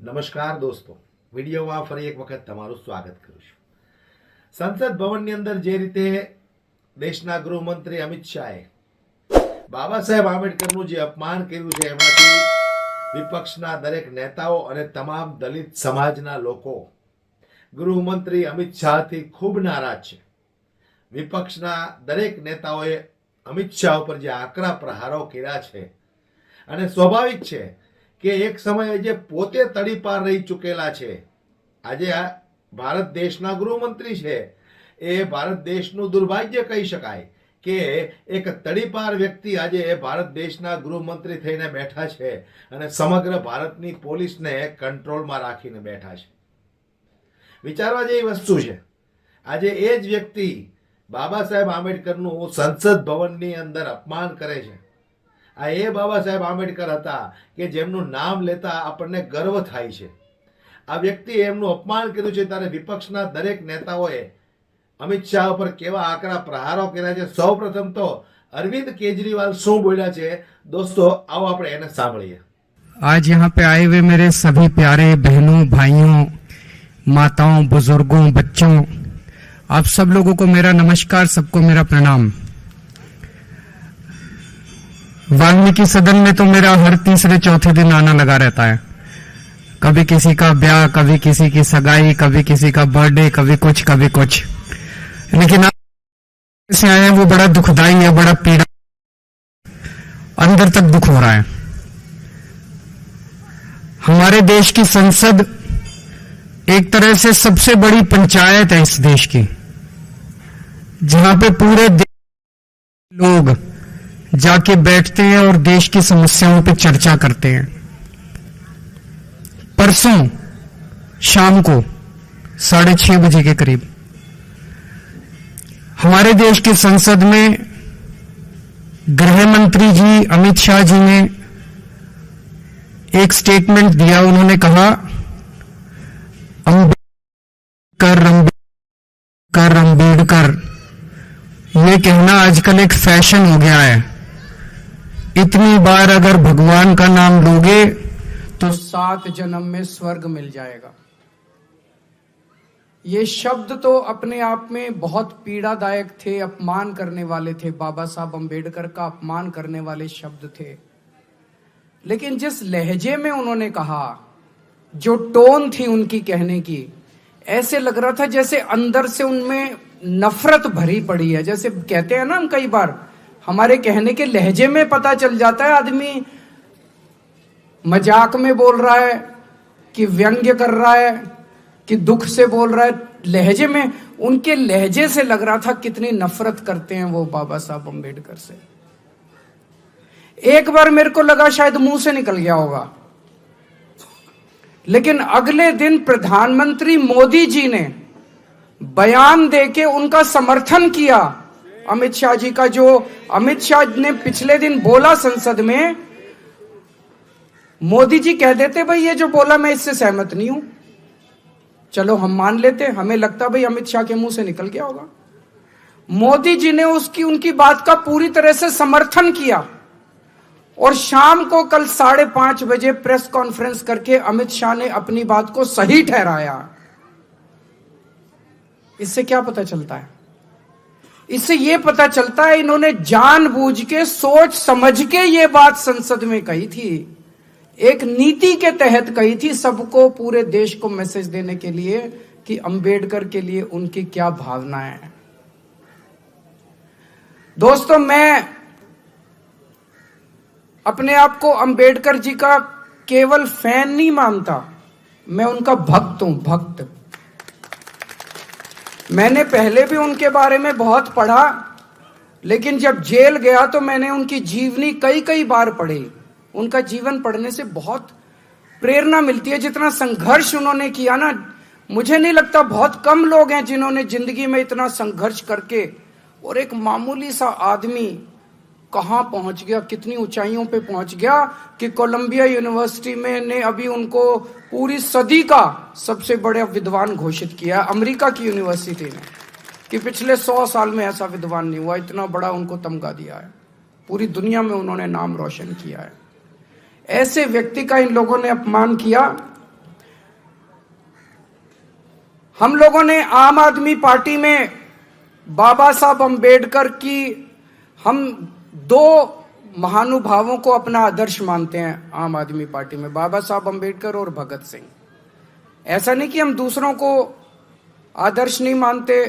નમસ્કાર દોસ્તો, વિડીયોમાં ફરી એક વખત તમારું સ્વાગત કરું છું. સંસદ ભવનની અંદર જે રીતે દેશના ગૃહમંત્રી અમિત શાહે બાબા સાહેબ આંબેડકરનું જે અપમાન કર્યું છે, એમાંથી વિપક્ષના દરેક નેતાઓ અને તમામ દલિત સમાજના લોકો ગૃહમંત્રી અમિત શાહથી ખૂબ નારાજ છે. વિપક્ષના દરેક નેતાઓએ અમિત શાહ ઉપર જે આકરા પ્રહારો કર્યા છે, અને સ્વાભાવિક છે કે એક સમયે જે પોતે તડીપાર રહી ચૂકેલા છે, આજે આ ભારત દેશના ગૃહમંત્રી છે, એ ભારત દેશનું દુર્ભાગ્ય કહી શકાય કે એક તડીપાર વ્યક્તિ આજે ભારત દેશના ગૃહમંત્રી થઈને બેઠા છે અને સમગ્ર ભારતની પોલીસને કંટ્રોલમાં રાખીને બેઠા છે. વિચારવા જેવી વસ્તુ છે. આજે એ જ વ્યક્તિ બાબા સાહેબ આંબેડકરનું સંસદ ભવનની અંદર અપમાન કરે છે. આ એ બાબા સાહેબ આંબેડકર હતા કે જેમનું નામ લેતા આપણને ગર્વ થાય છે. આ વ્યક્તિએ એમનું અપમાન કર્યું છે, ત્યારે વિપક્ષના દરેક નેતાઓએ અમિત શાહ પર કેવા આકરા પ્રહારો કર્યા છે. સૌ પ્રથમ તો અરવિંદ કેજરીવાલ શું બોલ્યા છે, દોસ્તો આવો આપણે એને સાંભળીએ. आज यहाँ पे आए हुए मेरे सभी प्यारे बहनों, भाइयों, माताओं, बुजुर्गों, बच्चों, आप सब लोगों को मेरा नमस्कार, सबको मेरा प्रणाम. वाल्मीकि सदन में तो मेरा हर तीसरे चौथे दिन आना लगा रहता है. कभी किसी का ब्याह, कभी किसी की सगाई, कभी किसी का बर्थडे, कभी कुछ. लेकिन आप से आए हैं वो बड़ा दुखदाई है, बड़ा पीड़ा, अंदर तक दुख हो रहा है. हमारे देश की संसद एक तरह से सबसे बड़ी पंचायत है इस देश की, जहां पे पूरे देश लोग जाके बैठते हैं और देश की समस्याओं पे चर्चा करते हैं. परसों शाम को 6:30 बजे के करीब हमारे देश की संसद में गृह मंत्री जी अमित शाह जी ने एक स्टेटमेंट दिया. उन्होंने कहा अम्बेडकर ये कहना आजकल एक फैशन हो गया है. इतनी बार अगर भगवान का नाम लोगे तो 7 जन्म में स्वर्ग मिल जाएगा. ये शब्द तो अपने आप में बहुत पीड़ादायक थे, अपमान करने वाले थे, बाबा साहब अम्बेडकर का अपमान करने वाले शब्द थे. लेकिन जिस लहजे में उन्होंने कहा, जो टोन थी उनकी कहने की, ऐसे लग रहा था जैसे अंदर से उनमें नफरत भरी पड़ी है. जैसे कहते हैं ना, हम कई बार हमारे कहने के लहजे में पता चल जाता है आदमी मजाक में बोल रहा है कि व्यंग्य कर रहा है कि दुख से बोल रहा है. लहजे में, उनके लहजे से लग रहा था कितनी नफरत करते हैं वो बाबा साहब अम्बेडकर से. एक बार मेरे को लगा शायद मुंह से निकल गया होगा, लेकिन अगले दिन प्रधानमंत्री मोदी जी ने बयान देके उनका समर्थन किया. अमित शाह जी का, जो अमित शाह ने पिछले दिन बोला संसद में, मोदी जी कह देते भाई ये जो बोला मैं इससे सहमत नहीं हूं, चलो हम मान लेते. हमें लगता भाई अमित शाह के मुंह से निकल गया होगा. मोदी जी ने उनकी बात का पूरी तरह से समर्थन किया और शाम को कल 5:30 बजे प्रेस कॉन्फ्रेंस करके अमित शाह ने अपनी बात को सही ठहराया. इससे क्या पता चलता है? इससे यह पता चलता है इन्होंने जानबूझ के, सोच समझ के ये बात संसद में कही थी, एक नीति के तहत कही थी, सबको, पूरे देश को मैसेज देने के लिए कि अंबेडकर के लिए उनकी क्या भावनाएं हैं. दोस्तों, मैं अपने आप को अंबेडकर जी का केवल फैन नहीं मानता, मैं उनका भक्त हूं, भक्त. मैंने पहले भी उनके बारे में बहुत पढ़ा, लेकिन जब जेल गया तो मैंने उनकी जीवनी कई बार पढ़ी. उनका जीवन पढ़ने से बहुत प्रेरणा मिलती है. जितना संघर्ष उन्होंने किया ना, मुझे नहीं लगता बहुत कम लोग हैं जिन्होंने जिंदगी में इतना संघर्ष करके, और एक मामूली सा आदमी कहां पहुंच गया, कितनी ऊंचाइयों पे पहुंच गया कि कोलंबिया यूनिवर्सिटी में ने अभी उनको पूरी सदी का सबसे बड़े विद्वान घोषित किया. अमेरिका की यूनिवर्सिटी ने, कि पिछले 100 साल में ऐसा विद्वान नहीं हुआ, इतना बड़ा उनको तमगा दिया है. पूरी दुनिया में उन्होंने नाम रोशन किया है. ऐसे व्यक्ति का इन लोगों ने अपमान किया हम लोगों ने आम आदमी पार्टी में बाबा साहब अंबेडकर की, हम दो महानुभावों को अपना आदर्श मानते हैं आम आदमी पार्टी में, बाबा साहब अंबेडकर और भगत सिंह। ऐसा नहीं कि हम दूसरों को आदर्श नहीं मानते।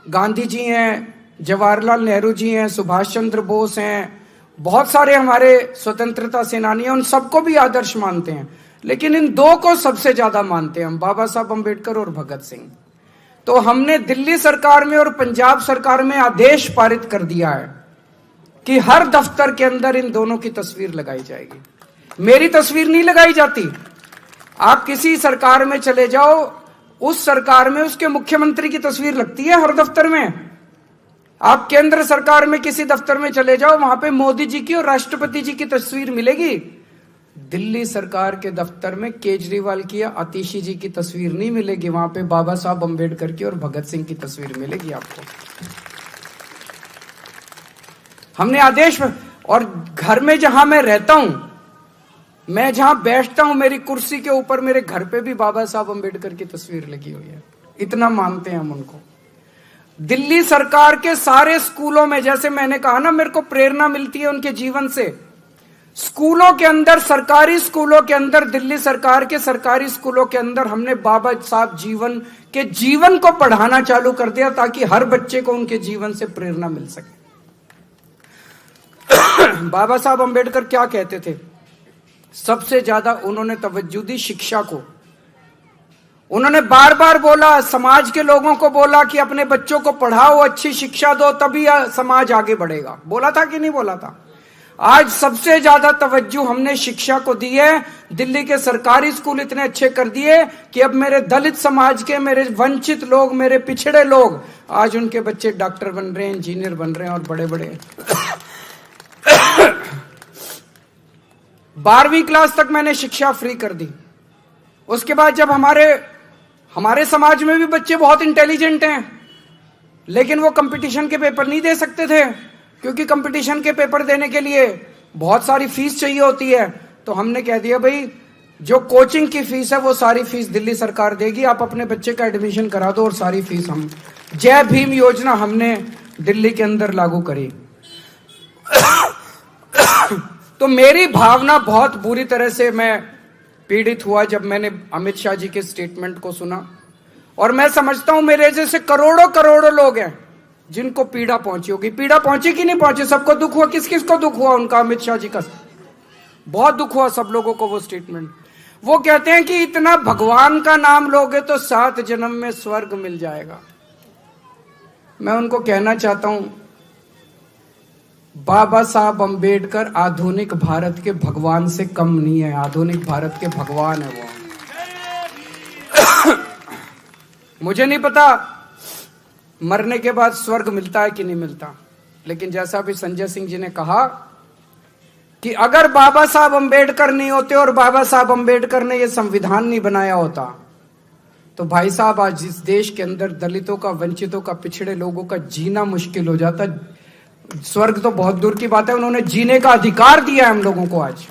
गांधी जी हैं, जवाहरलाल नेहरू जी हैं, सुभाष चंद्र बोस हैं, बहुत सारे हमारे स्वतंत्रता सेनानी हैं, उन सबको भी आदर्श मानते हैं, लेकिन इन दो को सबसे ज्यादा मानते हैं हम, बाबा साहब अंबेडकर और भगत सिंह। तो हमने दिल्ली सरकार में और पंजाब सरकार में आदेश पारित कर दिया है कि हर दफ्तर के अंदर इन दोनों की तस्वीर लगाई जाएगी। मेरी तस्वीर नहीं लगाई जाती। आप किसी सरकार में चले जाओ, उस सरकार में उसके मुख्यमंत्री की तस्वीर लगती है हर दफ्तर में। आप केंद्र सरकार में किसी दफ्तर में चले जाओ, वहां पे मोदी जी की और राष्ट्रपति जी की तस्वीर मिलेगी। दिल्ली सरकार के दफ्तर में केजरीवाल की या आतिशी जी की तस्वीर नहीं मिलेगी, वहां पे बाबा साहब अंबेडकर की और भगत सिंह की तस्वीर मिलेगी आपको। हमने आदेश, और घर में जहां मैं रहता हूं, मैं जहां बैठता हूं, मेरी कुर्सी के ऊपर मेरे घर पे भी बाबा साहब अंबेडकर की तस्वीर लगी हुई है। इतना मानते हैं हम उनको। दिल्ली सरकार के सारे स्कूलों में, जैसे मैंने कहा ना, मेरे को प्रेरणा मिलती है उनके जीवन से। स्कूलों के अंदर, सरकारी स्कूलों के अंदर, दिल्ली सरकार के सरकारी स्कूलों के अंदर हमने बाबा साहब जीवन को पढ़ाना चालू कर दिया, ताकि हर बच्चे को उनके जीवन से प्रेरणा मिल सके। बाबा साहब अंबेडकर क्या कहते थे? सबसे ज्यादा उन्होंने तवज्जो दी शिक्षा को। उन्होंने बार बार बोला, समाज के लोगों को बोला कि अपने बच्चों को पढ़ाओ, अच्छी शिक्षा दो, तभी समाज आगे बढ़ेगा। बोला था कि नहीं बोला था? आज सबसे ज्यादा तवज्जो हमने शिक्षा को दी है। दिल्ली के सरकारी स्कूल इतने अच्छे कर दिए कि अब मेरे दलित समाज के, मेरे वंचित लोग, मेरे पिछड़े लोग, आज उनके बच्चे डॉक्टर बन रहे हैं, इंजीनियर बन रहे हैं और बड़े बड़े 12वीं क्लास तक मैंने शिक्षा फ्री कर दी। उसके बाद जब हमारे समाज में भी बच्चे बहुत इंटेलिजेंट हैं, लेकिन वो कंपटीशन के पेपर नहीं दे सकते थे, क्योंकि कंपटीशन के पेपर देने के लिए बहुत सारी फीस चाहिए होती है। तो हमने कह दिया, भाई जो कोचिंग की फीस है वो सारी फीस दिल्ली सरकार देगी, आप अपने बच्चे का एडमिशन करा दो और सारी फीस हम। जय भीम योजना हमने दिल्ली के अंदर लागू करी। तो मेरी भावना बहुत बुरी तरह से मैं पीड़ित हुआ जब मैंने अमित शाह जी के स्टेटमेंट को सुना। और मैं समझता हूं मेरे जैसे करोड़ों करोड़ों लोग हैं जिनको पीड़ा पहुंची होगी। पीड़ा पहुंची कि नहीं पहुंची? सबको दुख हुआ। किस किस को दुख हुआ उनका? अमित शाह जी का बहुत दुख हुआ सब लोगों को वो स्टेटमेंट। वो कहते हैं कि इतना भगवान का नाम लोगे तो 7 जन्म में स्वर्ग मिल जाएगा। मैं उनको कहना चाहता हूं, बाबा साहब अंबेडकर आधुनिक भारत के भगवान से कम नहीं है। आधुनिक भारत के भगवान है वो। मुझे नहीं पता मरने के बाद स्वर्ग मिलता है कि नहीं मिलता, लेकिन जैसा अभी संजय सिंह जी ने कहा कि अगर बाबा साहब अंबेडकर नहीं होते और बाबा साहब अंबेडकर ने यह संविधान नहीं बनाया होता, तो भाई साहब आज इस देश के अंदर दलितों का, वंचितों का, पिछड़े लोगों का जीना मुश्किल हो जाता। स्वर्ग तो बहुत दूर की बात है, उन्होंने जीने का अधिकार दिया है हम लोगों को। आज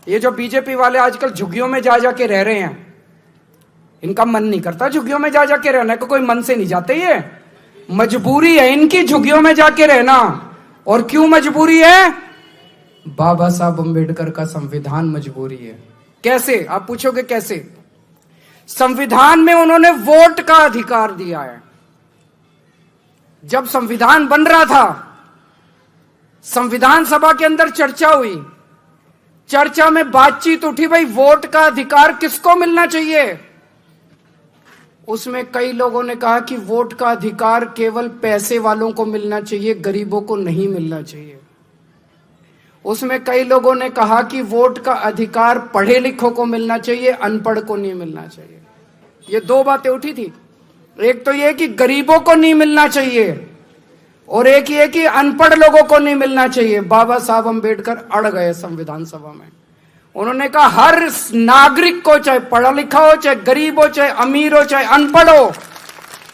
ये जो बीजेपी वाले आजकल झुग्गियों में जा जाके रह रहे हैं, इनका मन नहीं करता झुग्गियों में जा जाके रहने को। कोई मन से नहीं जाते, ये मजबूरी है इनकी झुग्गियों में जाके रहना। और क्यों मजबूरी है? बाबा साहब अंबेडकर का संविधान मजबूरी है। कैसे? आप पूछोगे कैसे? संविधान में उन्होंने वोट का अधिकार दिया है। जब संविधान बन रहा था, संविधान सभा के अंदर चर्चा हुई, चर्चा में बातचीत उठी, भाई वोट का अधिकार किसको मिलना चाहिए? उसमें कई लोगों ने कहा कि वोट का अधिकार केवल पैसे वालों को मिलना चाहिए, गरीबों को नहीं मिलना चाहिए। उसमें कई लोगों ने कहा कि वोट का अधिकार पढ़े लिखों को मिलना चाहिए, अनपढ़ को नहीं मिलना चाहिए। ये 2 बातें उठी थी। एक तो ये कि गरीबों को नहीं मिलना चाहिए, और एक ये कि अनपढ़ लोगों को नहीं मिलना चाहिए। बाबा साहब अंबेडकर अड़ गए संविधान सभा में। उन्होंने कहा हर नागरिक को, चाहे पढ़ा लिखा हो, चाहे गरीब हो, चाहे अमीर हो, चाहे अनपढ़ हो,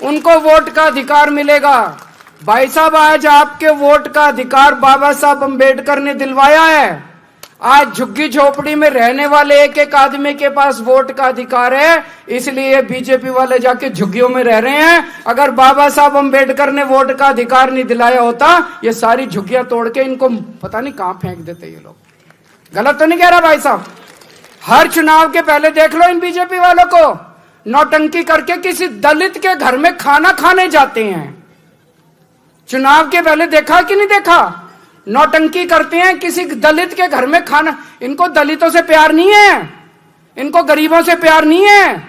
उनको वोट का अधिकार मिलेगा। भाई साहब, आज आपके वोट का अधिकार बाबा साहब अंबेडकर ने दिलवाया है। आज झुग्गी झोपड़ी में रहने वाले एक एक आदमी के पास वोट का अधिकार है, इसलिए बीजेपी वाले जाके झुग्गियों में रह रहे हैं। अगर बाबा साहब अम्बेडकर ने वोट का अधिकार नहीं दिलाया होता, ये सारी झुग्गियां तोड़ के इनको पता नहीं कहां फेंक देते ये लोग। गलत तो नहीं कह रहा भाई साहब? हर चुनाव के पहले देख लो इन बीजेपी वालों को, नौटंकी करके किसी दलित के घर में खाना खाने जाते हैं। चुनाव के पहले देखा कि नहीं देखा? नौटंकी करते हैं किसी दलित के घर में खाना। इनको दलितों से प्यार नहीं है, इनको गरीबों से प्यार नहीं है,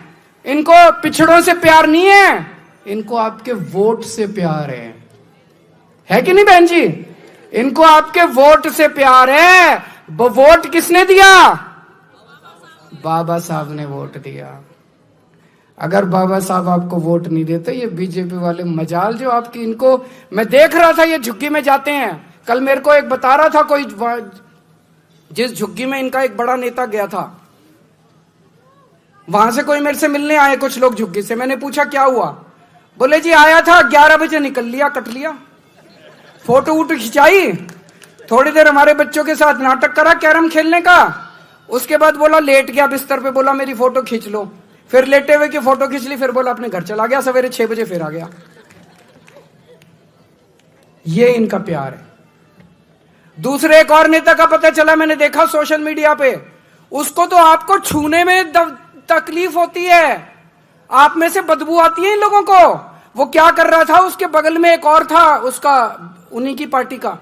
इनको पिछड़ों से प्यार नहीं है, इनको आपके वोट से प्यार है कि नहीं बहन जी? इनको आपके वोट से प्यार है। वो वोट किसने दिया? बाबा साहब ने वोट दिया। अगर बाबा साहब आपको वोट नहीं देते, ये बीजेपी वाले मजाल जो आपकी, इनको मैं देख रहा था ये झुग्गी में जाते हैं। कल मेरे को एक बता रहा था कोई, जिस झुग्गी में इनका एक बड़ा नेता गया था, वहां से कोई मेरे से मिलने आए कुछ लोग झुग्गी से। मैंने पूछा क्या हुआ? बोले जी आया था 11 बजे निकल लिया, कट लिया। फोटो वोटो खिंचाई, थोड़ी देर हमारे बच्चों के साथ नाटक करा कैरम खेलने का, उसके बाद बोला लेट गया बिस्तर पे, बोला मेरी फोटो खींच लो। फिर लेटे हुए की फोटो खींच ली, फिर बोला अपने घर चला गया। सवेरे 6 बजे फिर आ गया। ये इनका प्यार है। दूसरे एक और नेता का पता चला, मैंने देखा सोशल मीडिया पे, उसको तो आपको छूने में तकलीफ होती है, आप में से बदबू आती है इन लोगों को। वो क्या कर रहा था, उसके बगल में एक और था उसका, उन्हीं की पार्टी का,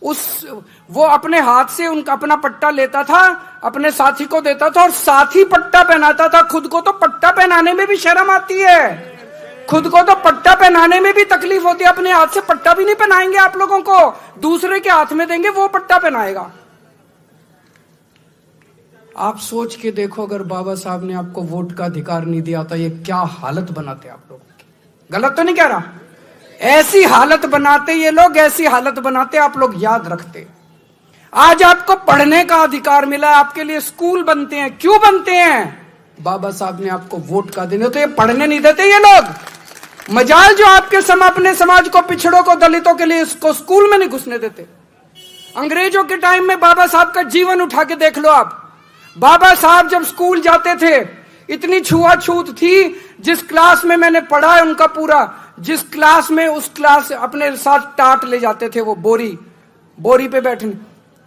वो अपने हाथ से उनका अपना पट्टा लेता था, अपने साथी को देता था और साथी पट्टा पहनाता था। खुद को तो पट्टा पहनाने में भी शर्म आती है, खुद को तो पट्टा पहनाने में भी तकलीफ होती है। अपने हाथ से पट्टा भी नहीं पहनाएंगे आप लोगों को, दूसरे के हाथ में देंगे, वो पट्टा पहनाएगा। आप सोच के देखो, अगर बाबा साहब ने आपको वोट का अधिकार नहीं दिया था, ये क्या हालत बनाते आप लोगों की। गलत तो नहीं कह रहा? ऐसी हालत बनाते ये लोग, ऐसी हालत बनाते आप लोग याद रखते। आज आपको पढ़ने का अधिकार मिला है, आपके लिए स्कूल बनते हैं। क्यों बनते हैं? बाबा साहब ने आपको वोट का देने, तो ये पढ़ने नहीं देते ये लोग। मजाल जो आपके अपने समाज को, पिछड़ों को, दलितों के लिए इसको स्कूल में नहीं घुसने देते। अंग्रेजों के टाइम में बाबा साहब का जीवन उठा के देख लो आप। बाबा साहब जब स्कूल जाते थे, इतनी छुआछूत थी। जिस क्लास में मैंने पढ़ा है उनका पूरा, जिस क्लास में, उस क्लास अपने साथ टाट ले जाते थे, वो बोरी पे बैठने,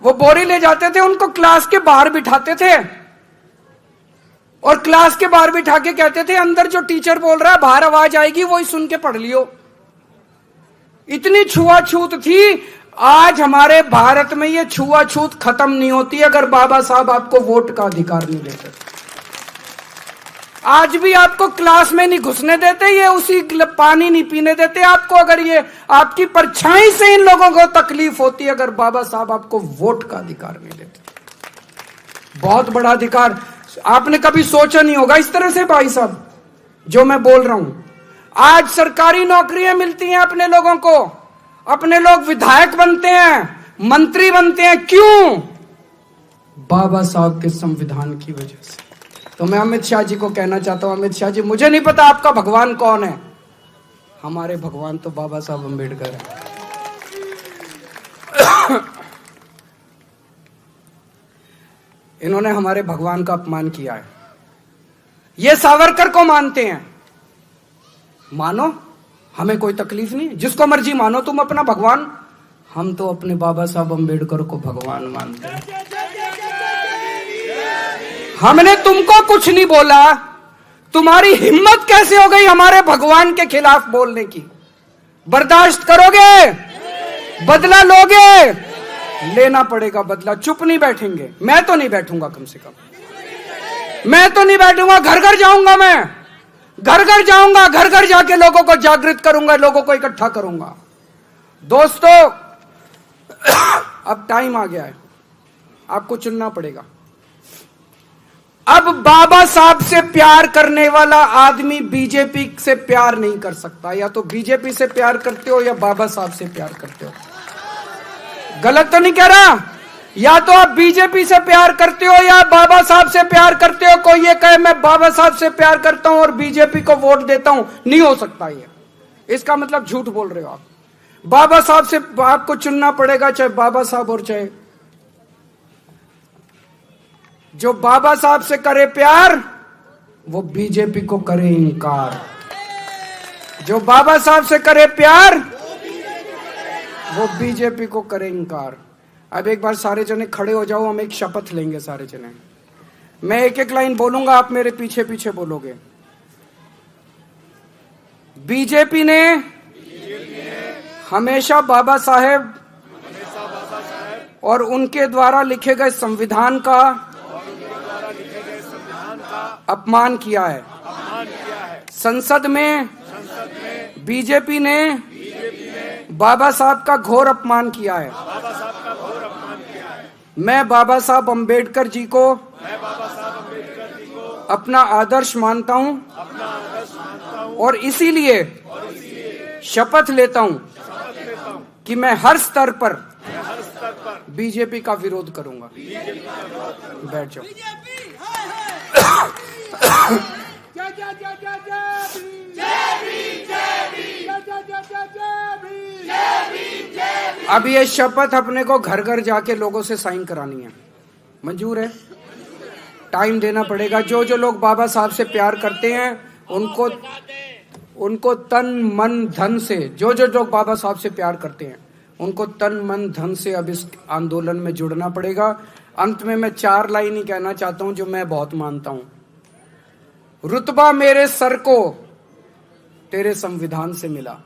वो बोरी ले जाते थे, उनको क्लास के बाहर बिठाते थे और क्लास के बाहर बिठा के कहते थे अंदर जो टीचर बोल रहा है बाहर आवाज आएगी, वही सुन के पढ़ लियो। इतनी छुआछूत थी। आज हमारे भारत में ये छुआछूत खत्म नहीं होती अगर बाबा साहब आपको वोट का अधिकार नहीं देते। आज भी आपको क्लास में नहीं घुसने देते, ये उसी पानी नहीं पीने देते आपको, अगर ये आपकी परछाई से इन लोगों को तकलीफ होती अगर बाबा साहब आपको वोट का अधिकार नहीं देते। बहुत बड़ा अधिकार, आपने कभी सोचा नहीं होगा इस तरह से भाई साहब जो मैं बोल रहा हूं। आज सरकारी नौकरियां मिलती हैं अपने लोगों को, अपने लोग विधायक बनते हैं, मंत्री बनते हैं। क्यों? बाबा साहब के संविधान की वजह से। तो मैं अमित शाह जी को कहना चाहता हूं, अमित शाह जी, मुझे नहीं पता आपका भगवान कौन है, हमारे भगवान तो बाबा साहब अम्बेडकर है। इन्होंने हमारे भगवान का अपमान किया है। ये सावरकर को मानते हैं, मानो, हमें कोई तकलीफ नहीं, जिसको मर्जी मानो तुम अपना भगवान। हम तो अपने बाबा साहब अम्बेडकर को भगवान मानते हैं। हमने तुमको कुछ नहीं बोला, तुम्हारी हिम्मत कैसे हो गई हमारे भगवान के खिलाफ बोलने की? बर्दाश्त करोगे? बदला लोगे? लेना पड़ेगा बदला। चुप नहीं बैठेंगे, मैं तो नहीं बैठूंगा, कम से कम मैं तो नहीं बैठूंगा। घर घर जाऊंगा, मैं घर घर जाऊंगा, घर घर जाके लोगों को जागृत करूंगा, लोगों को इकट्ठा करूंगा। दोस्तों, अब टाइम आ गया है, आपको चुनना पड़ेगा। अब बाबा साहब से प्यार करने वाला आदमी बीजेपी से प्यार नहीं कर सकता। या तो बीजेपी से प्यार करते हो या बाबा साहब से प्यार करते हो। गलत तो नहीं कह रहा? या तो आप बीजेपी से प्यार करते हो या बाबा साहब से प्यार करते हो। कोई ये कहे मैं बाबा साहब से प्यार करता हूं और बीजेपी को वोट देता हूं, नहीं हो सकता ये। इसका मतलब झूठ बोल रहे हो आप। बाबा साहब से आपको चुनना पड़ेगा, चाहे बाबा साहब और चाहे जो बाबा साहब से करे प्यार वो बीजेपी को करे इनकार। जो बाबा साहब से करे प्यार वो बीजेपी को करे इनकार। अब एक बार सारे जने खड़े हो जाओ, हम एक शपथ लेंगे सारे जने। मैं एक एक लाइन बोलूंगा, आप मेरे पीछे पीछे बोलोगे। बीजेपी ने हमेशा बाबा साहेब और उनके द्वारा लिखे गए संविधान का अपमान किया है। संसद में बीजेपी ने बाबा साहब का घोर अपमान किया है। मैं बाबा साहब अम्बेडकर जी को अपना आदर्श मानता हूं और इसीलिए शपथ लेता हूं कि मैं हर स्तर पर बीजेपी का विरोध करूंगा। बैठ जाओ। अब ये शपथ अपने को घर घर जाके लोगों से साइन करानी है। मंजूर है? टाइम देना पड़ेगा। जो जो लोग बाबा साहब से प्यार करते हैं उनको तन मन धन से, जो जो लोग बाबा साहब से प्यार करते हैं उनको तन मन धन से अब इस आंदोलन में जुड़ना पड़ेगा। अंत में मैं 4 लाइन ही कहना चाहता हूं जो मैं बहुत मानता हूं। रुतबा मेरे सर को तेरे संविधान से मिला,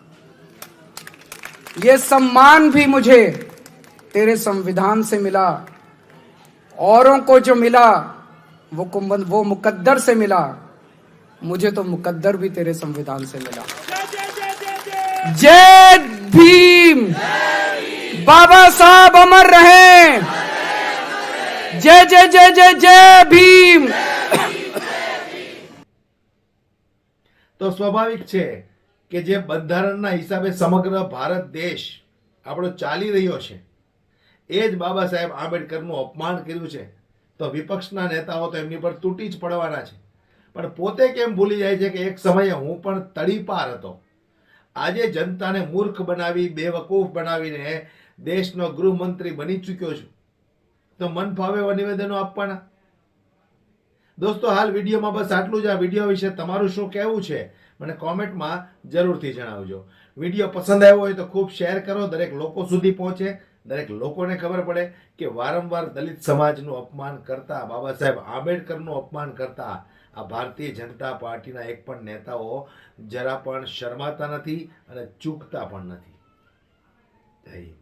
ये सम्मान भी मुझे तेरे संविधान से मिला। औरों को जो मिला वो मुकद्दर से मिला, मुझे तो मुकद्दर भी तेरे संविधान से मिला। जय भीम, बाबा साहब अमर रहे। जय जय जय जय जय भीम। તો સ્વાભાવિક છે કે જે બંધારણના હિસાબે સમગ્ર ભારત દેશ આપણો ચાલી રહ્યો છે એ જ બાબા સાહેબ આંબેડકરનું અપમાન કર્યું છે તો વિપક્ષના નેતાઓ તો એમની પર તૂટી જ પડવાના છે, પણ પોતે કેમ ભૂલી જાય છે કે એક સમયે હું પણ તડીપાર હતો। આજે જનતાને મૂર્ખ બનાવી, બેવકૂફ બનાવીને દેશનો ગૃહમંત્રી બની ચૂક્યો છું તો મન ફાવે એવા નિવેદનો આપવાના। દોસ્તો, હાલ વિડીયોમાં બસ આટલું જ। આ વિડીયો વિશે તમારું શું કહેવું છે મને કોમેન્ટમાં જરૂરથી જણાવજો। વિડીયો પસંદ આવ્યો હોય તો ખૂબ શેર કરો, દરેક લોકો સુધી પહોંચે, દરેક લોકોને ખબર પડે કે વારંવાર દલિત સમાજનું અપમાન કરતા, બાબા સાહેબ આંબેડકરનું અપમાન કરતા આ ભારતીય જનતા પાર્ટીના એક પણ નેતાઓ જરા પણ શરમાતા નથી અને ચૂકતા પણ નથી। જય હિન્દ।